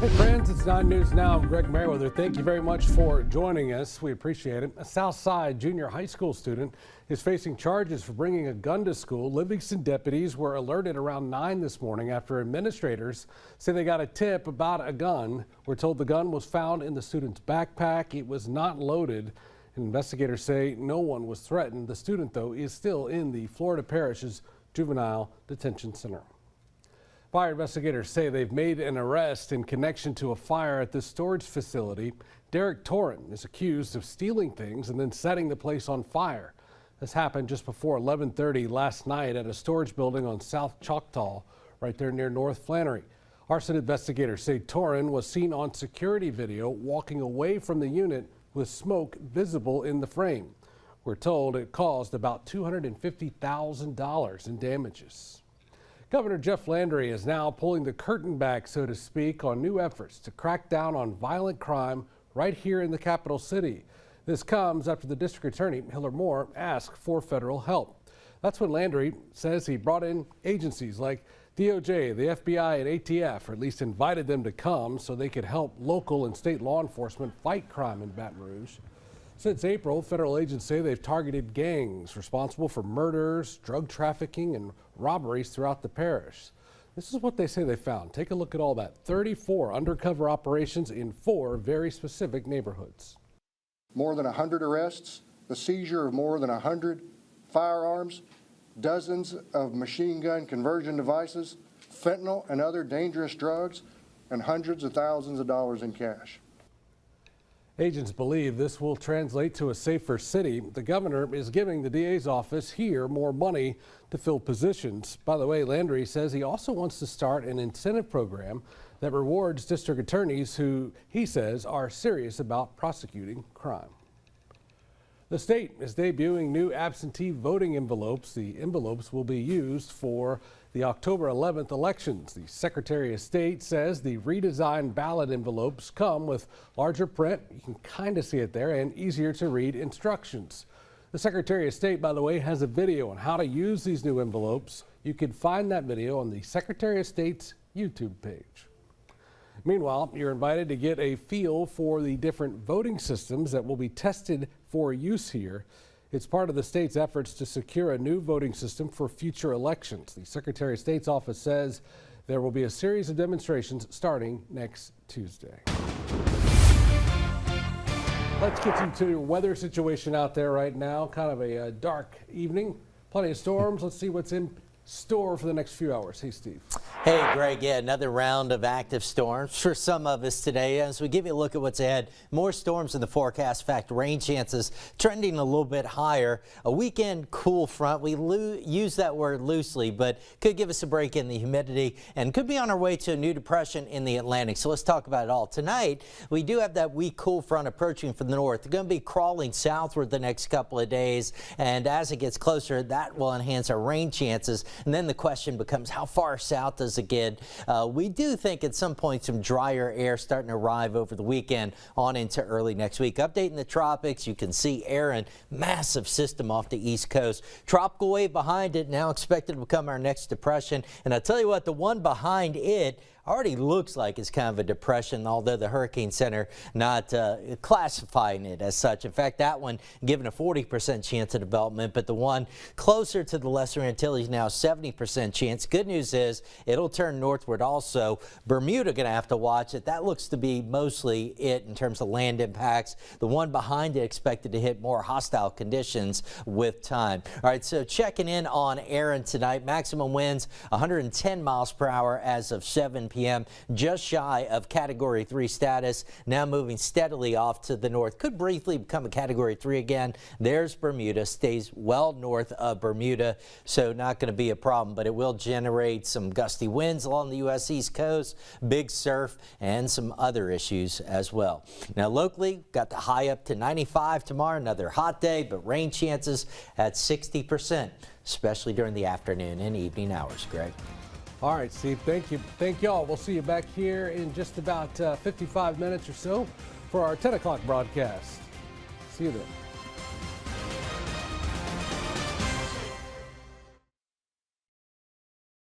Hey friends, it's 9 News Now. I'm Greg Merriweather. Thank you very much for joining us. We appreciate it. A Southside junior high school student is facing charges for bringing a gun to school. Livingston deputies were alerted around 9 this morning after administrators say they got a tip about a gun. We're told the gun was found in the student's backpack. It was not loaded. Investigators say no one was threatened. The student, though, is still in the Florida Parish's Juvenile Detention Center. Fire investigators say they've made an arrest in connection to a fire at this storage facility. Derek Torin is accused of stealing things and then setting the place on fire. This happened just before 11:30 last night at a storage building on South Choctaw, right there near North Flannery. Arson investigators say Torin was seen on security video walking away from the unit with smoke visible in the frame. We're told it caused about $250,000 in damages. Governor Jeff Landry is now pulling the curtain back, so to speak, on new efforts to crack down on violent crime right here in the capital city. This comes after the district attorney, Hiller Moore, asked for federal help. That's when Landry says he brought in agencies like DOJ, the FBI, and ATF, or at least invited them to come so they could help local and state law enforcement fight crime in Baton Rouge. Since April, federal agents say they've targeted gangs responsible for murders, drug trafficking, and robberies throughout the parish. This is what they say they found. Take a look at all that. 34 undercover operations in 4 very specific neighborhoods. More than 100 arrests, the seizure of more than 100 firearms, dozens of machine gun conversion devices, fentanyl and other dangerous drugs, and hundreds of thousands of dollars in cash. Agents believe this will translate to a safer city. The governor is giving the DA's office here more money to fill positions. By the way, Landry says he also wants to start an incentive program that rewards district attorneys who he says are serious about prosecuting crime. The state is debuting new absentee voting envelopes. The envelopes will be used for the October 11th elections. The Secretary of State says the redesigned ballot envelopes come with larger print, you can kind of see it there, and easier to read instructions. The Secretary of State, by the way, has a video on how to use these new envelopes. You can find that video on the Secretary of State's YouTube page. Meanwhile, you're invited to get a feel for the different voting systems that will be tested for use here. It's part of the state's efforts to secure a new voting system for future elections. The Secretary of State's office says there will be a series of demonstrations starting next Tuesday. Let's get into your weather situation out there right now. Kind of a dark evening. Plenty of storms. Let's see what's in store for the next few hours. Hey, Steve. Hey, Greg. Yeah, another round of active storms for some of us today. As we give you a look at what's ahead, more storms in the forecast. In fact, rain chances trending a little bit higher. A weekend cool front. We use that word loosely, but could give us a break in the humidity and could be on our way to a new depression in the Atlantic. So let's talk about it all. Tonight, we do have that weak cool front approaching from the north. They're going to be crawling southward the next couple of days, and as it gets closer, that will enhance our rain chances. And then the question becomes, how far south does it get? We do think at some point some drier air starting to arrive over the weekend on into early next week. Updating the tropics, you can see Aaron, massive system off the east coast. Tropical wave behind it, now expected to become our next depression. And I'll tell you what, the one behind it already looks like it's kind of a depression, although the Hurricane Center not classifying it as such. In fact, that one given a 40% chance of development, but the one closer to the Lesser Antilles now 70% chance. Good news is it'll turn northward also. Bermuda going to have to watch it. That looks to be mostly it in terms of land impacts. The one behind it expected to hit more hostile conditions with time. All right, so checking in on Aaron tonight. Maximum winds 110 miles per hour as of 7 p.m. just shy of Category 3 status, now moving steadily off to the north. Could briefly become a Category 3 again. There's Bermuda, stays well north of Bermuda, so not going to be a problem, but it will generate some gusty winds along the U.S. East Coast, big surf, and some other issues as well. Now locally, got the high up to 95 tomorrow, another hot day, but rain chances at 60%, especially during the afternoon and evening hours, Greg. All right, Steve, thank you. Thank y'all. We'll see you back here in just about 55 minutes or so for our 10 o'clock broadcast. See you then.